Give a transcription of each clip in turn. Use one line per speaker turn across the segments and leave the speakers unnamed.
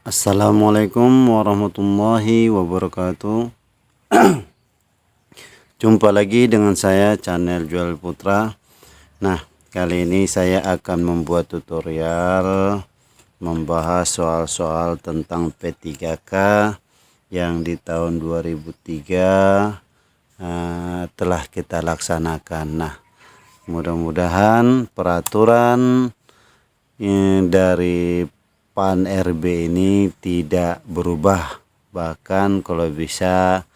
Assalamualaikum warahmatullahi wabarakatuh. Jumpa lagi dengan saya channel Jual Putra. Nah, kali ini saya akan membuat tutorial membahas soal-soal tentang P3K yang di tahun 2003 telah kita laksanakan. Nah, mudah-mudahan peraturan dari PAN RB ini tidak berubah, bahkan kalau bisa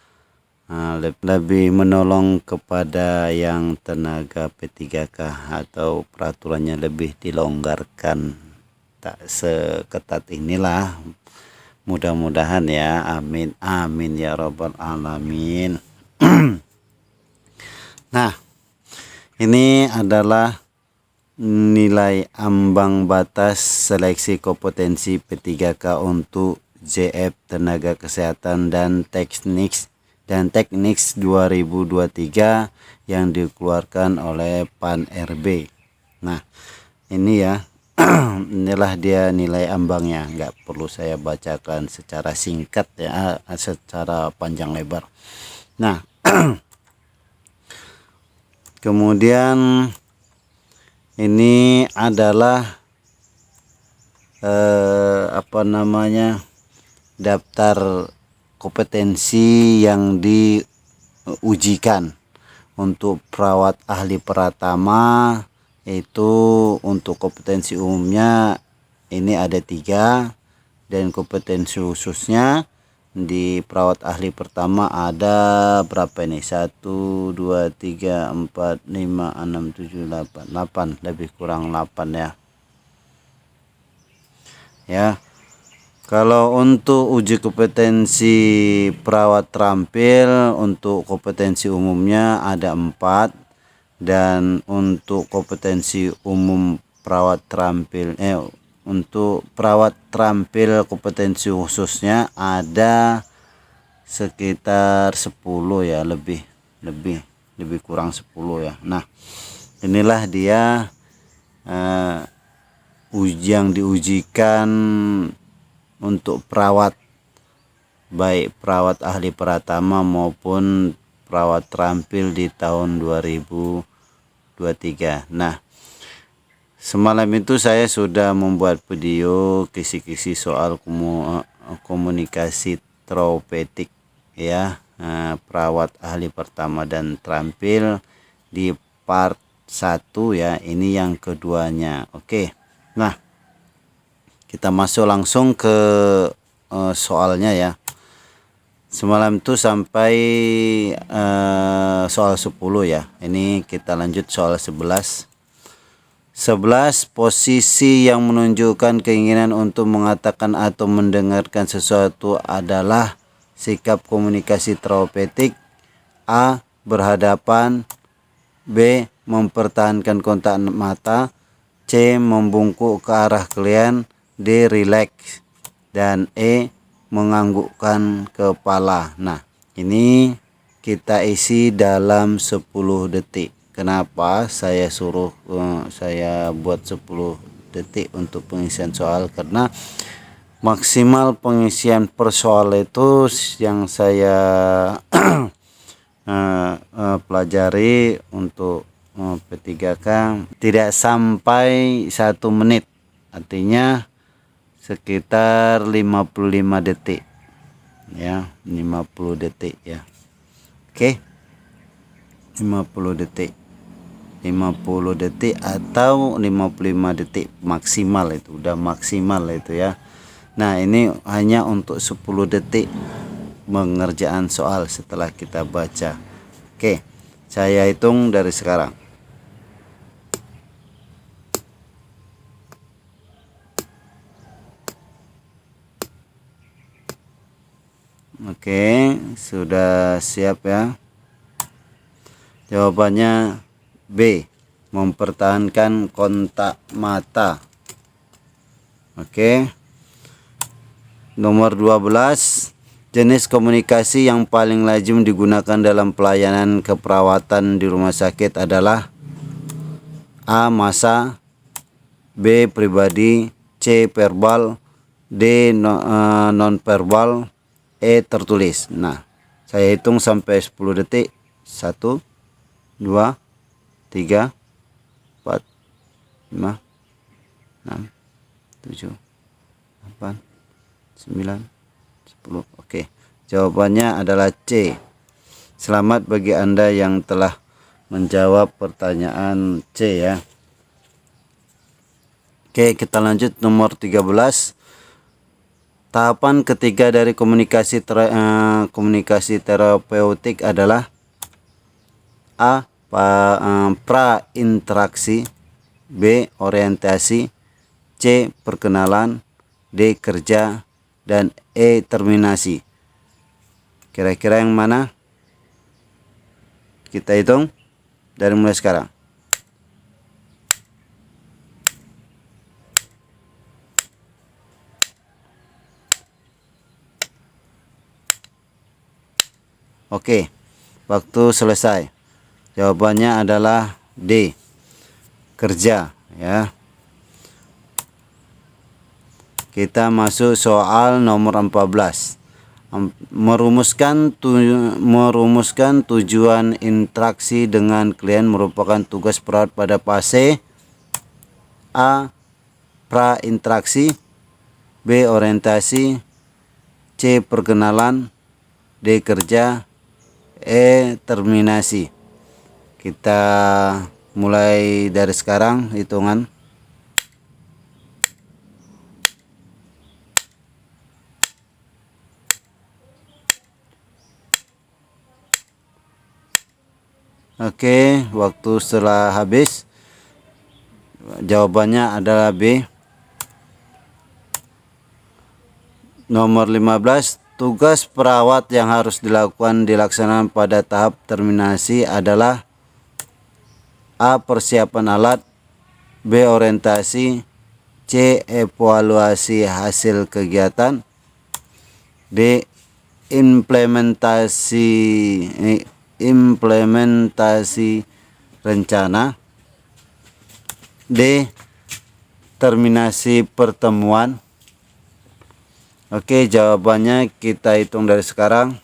lebih menolong kepada yang tenaga P3K atau peraturannya lebih dilonggarkan, tak seketat inilah, mudah-mudahan ya, amin amin ya robbal alamin. Nah, ini adalah nilai ambang batas seleksi kompetensi P3K untuk JF Tenaga Kesehatan dan Teknik 2023 yang dikeluarkan oleh PAN RB. Nah, ini ya, inilah dia nilai ambangnya, nggak perlu saya bacakan secara singkat ya, secara panjang lebar. Nah, kemudian ini adalah daftar kompetensi yang diujikan untuk perawat ahli pratama. Itu untuk kompetensi umumnya ini ada 3, dan kompetensi khususnya di perawat ahli pertama ada berapa ini? 1, 2, 3, 4, 5, 6, 7, 8, lebih kurang 8 ya. Ya, kalau untuk uji kompetensi perawat terampil untuk kompetensi umumnya ada 4, dan untuk kompetensi umum perawat terampil untuk perawat terampil kompetensi khususnya ada sekitar 10 ya, lebih kurang 10 ya. Nah, inilah dia yang diujikan untuk perawat, baik perawat ahli pratama maupun perawat terampil di tahun 2023. Nah, semalam itu saya sudah membuat video kisi-kisi soal komunikasi terapeutik ya, perawat ahli pertama dan terampil di part 1 ya, ini yang keduanya. Oke. Nah, kita masuk langsung ke soalnya ya. Semalam itu sampai soal 10 ya. Ini kita lanjut soal 11. 11, posisi yang menunjukkan keinginan untuk mengatakan atau mendengarkan sesuatu adalah sikap komunikasi terapeutik. A. Berhadapan. B. Mempertahankan kontak mata. C. Membungkuk ke arah klien. D. Rileks. Dan E. Menganggukkan kepala. Nah, ini kita isi dalam 10 detik. Kenapa saya buat 10 detik untuk pengisian soal? Karena maksimal pengisian per soal itu yang saya pelajari untuk P3K tidak sampai 1 menit, artinya sekitar 55 detik ya, 50 detik ya. Oke, 50 detik atau 55 detik maksimal, itu udah maksimal itu ya. Nah, ini hanya untuk 10 detik pengerjaan soal setelah kita baca. Oke, saya hitung dari sekarang. Oke, sudah siap ya. Jawabannya B. Mempertahankan kontak mata. Oke. Nomor 12. Jenis komunikasi yang paling lazim digunakan dalam pelayanan keperawatan di rumah sakit adalah A. Massa. B. Pribadi. C. Verbal. D nonverbal, E tertulis. Nah, saya hitung sampai 10 detik. 1 2 3 4 5 6 7 8 9 10. Oke, jawabannya adalah C. Selamat bagi Anda yang telah menjawab pertanyaan C ya. Oke, kita lanjut nomor 13. Tahapan ketiga dari komunikasi terapeutik adalah A. Pra-interaksi, B. Orientasi, C. Perkenalan, D. Kerja, dan E. Terminasi. Kira-kira yang mana? Kita hitung dari mulai sekarang. Oke, waktu selesai. Jawabannya adalah D. Kerja ya. Kita masuk soal nomor 14. Merumuskan tujuan interaksi dengan klien merupakan tugas perawat pada fase A. Pra-interaksi, B. Orientasi, C. Perkenalan, D. Kerja, E. Terminasi. Kita mulai dari sekarang hitungan. Oke, waktu setelah habis. Jawabannya adalah B. Nomor 15. Tugas perawat yang harus dilaksanakan pada tahap terminasi adalah A. Persiapan alat, B. Orientasi, C. Evaluasi hasil kegiatan, D. Implementasi rencana, D. Terminasi pertemuan. Oke, jawabannya kita hitung dari sekarang.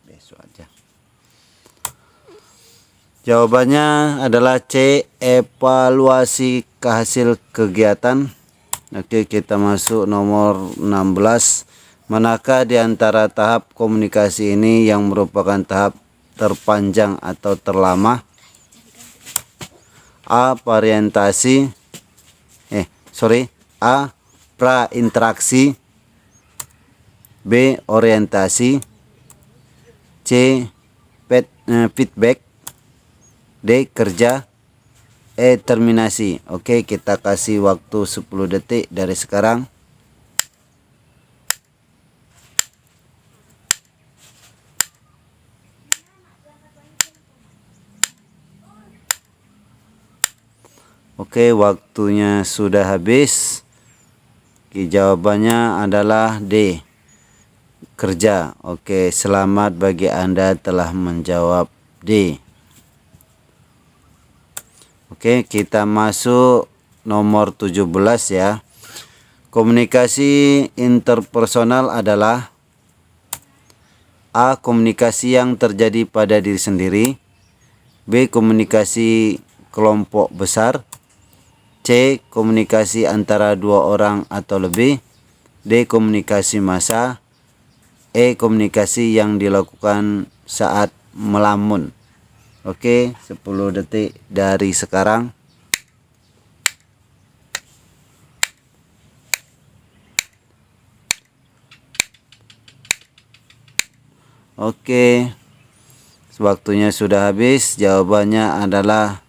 Besok aja. Jawabannya adalah C. Evaluasi hasil kegiatan. Oke, kita masuk nomor 16. Manakah di antara tahap komunikasi ini yang merupakan tahap terpanjang atau terlama? A. A. Pra-interaksi, B. Orientasi, C. Feedback, D. Kerja, E. Terminasi. Oke, kita kasih waktu 10 detik dari sekarang. Oke, waktunya sudah habis. Jawabannya adalah D. Kerja. Oke, selamat bagi Anda telah menjawab D. Oke, kita masuk nomor 17 ya. Komunikasi interpersonal adalah A. Komunikasi yang terjadi pada diri sendiri, B. Komunikasi kelompok besar, C. Komunikasi antara dua orang atau lebih, D. Komunikasi massa, E. Komunikasi yang dilakukan saat melamun. Oke, 10 detik dari sekarang. Oke, waktunya sudah habis. Jawabannya adalah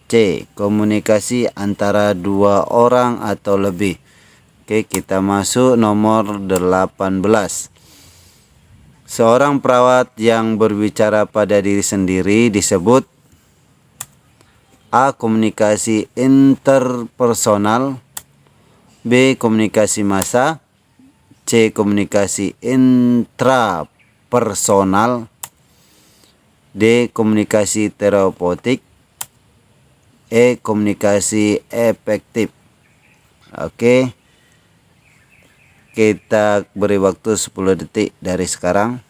C. Komunikasi antara dua orang atau lebih. Oke, kita masuk nomor 18. Seorang perawat yang berbicara pada diri sendiri disebut A. Komunikasi interpersonal, B. Komunikasi massa, C. Komunikasi intrapersonal, D. Komunikasi terapeutik, E. Komunikasi efektif. Oke, kita beri waktu 10 detik dari sekarang.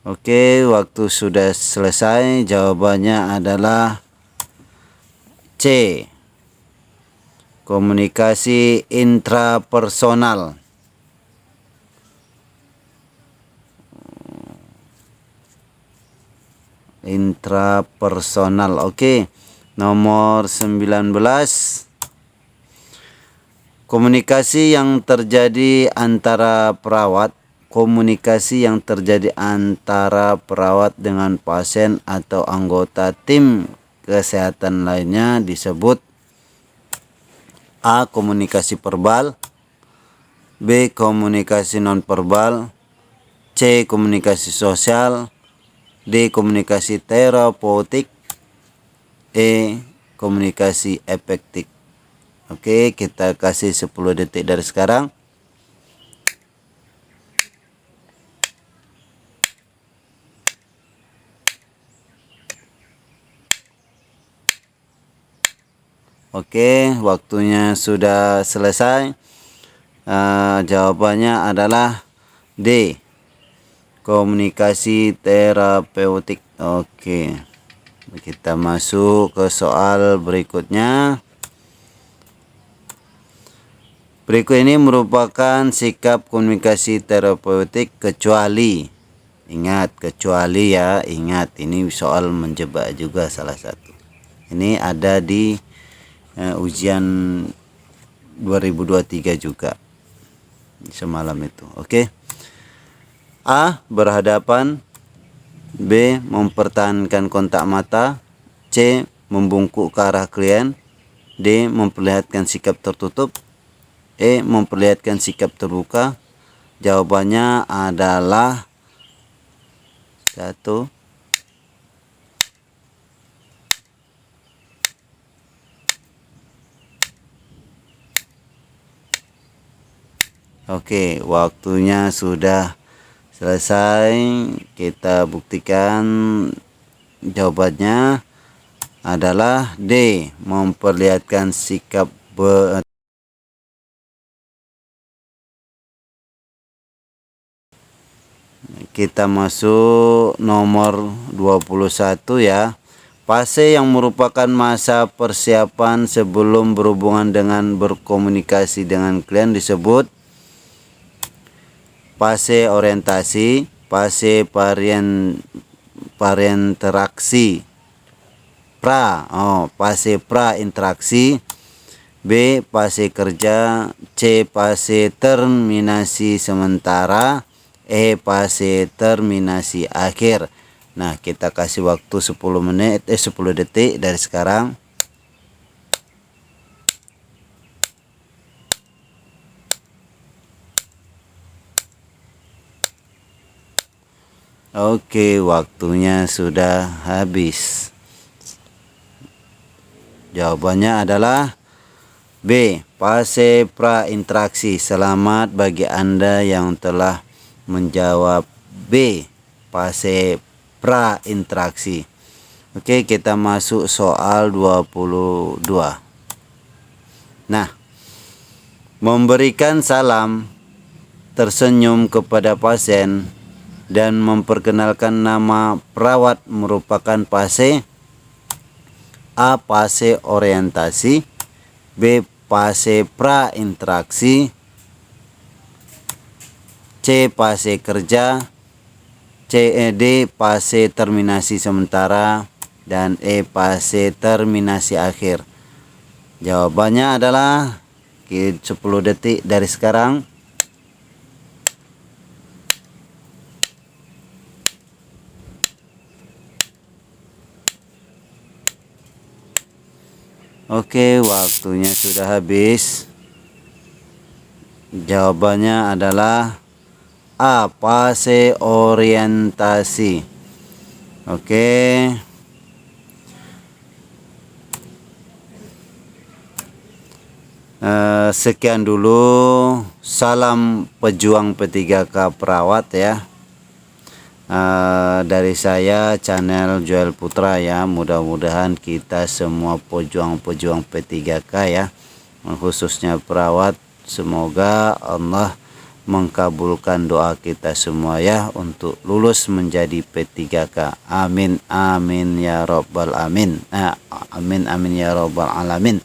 Oke, waktu sudah selesai. Jawabannya adalah C. Komunikasi intrapersonal. Intrapersonal. Oke. Nomor 19. Komunikasi yang terjadi antara perawat. Komunikasi yang terjadi antara perawat dengan pasien atau anggota tim kesehatan lainnya disebut A. Komunikasi verbal, B. Komunikasi nonverbal, C. Komunikasi sosial, D. Komunikasi terapeutik, E. Komunikasi efektif. Oke, kita kasih 10 detik dari sekarang. Oke, waktunya sudah selesai. Jawabannya adalah D. Komunikasi terapeutik. Oke, kita masuk ke soal berikutnya. Berikut ini merupakan sikap komunikasi terapeutik kecuali. Ingat, kecuali ya, ingat ini soal menjebak juga salah satu. Ini ada di ujian 2023 juga semalam itu. Oke. A. Berhadapan, B. Mempertahankan kontak mata, C. Membungkuk ke arah klien, D. Memperlihatkan sikap tertutup, E. Memperlihatkan sikap terbuka. Jawabannya adalah 1. Oke, waktunya sudah selesai. Kita buktikan jawabannya adalah D. Memperlihatkan sikap Kita masuk nomor 21 ya. Fase yang merupakan masa persiapan sebelum berhubungan dengan berkomunikasi dengan klien disebut fase orientasi, fase parinteraksi, fase pra interaksi, B. Fase kerja, C. Fase terminasi sementara, E. Fase terminasi akhir. Nah, kita kasih waktu 10 detik dari sekarang. Oke, waktunya sudah habis. Jawabannya adalah B. Fase pra-interaksi. Selamat bagi Anda yang telah menjawab B. Fase pra-interaksi. Oke, kita masuk soal 22. Nah, memberikan salam, tersenyum kepada pasien, dan memperkenalkan nama perawat merupakan fase A. Fase orientasi, B. Fase pra-interaksi, C. Fase kerja, D. Fase terminasi sementara, dan E. Fase terminasi akhir. Jawabannya adalah 10 detik dari sekarang. Oke, waktunya sudah habis. Jawabannya adalah A. Fase orientasi. Oke. Sekian dulu, salam pejuang P3K perawat ya. Dari saya channel Joel Putra ya. Mudah-mudahan kita semua pejuang-pejuang P3K ya, khususnya perawat, semoga Allah mengkabulkan doa kita semua ya untuk lulus menjadi P3K. Amin amin ya robbal amin. Amin amin ya robbal alamin.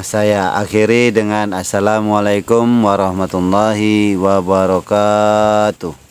Saya akhiri dengan assalamualaikum warahmatullahi wabarakatuh.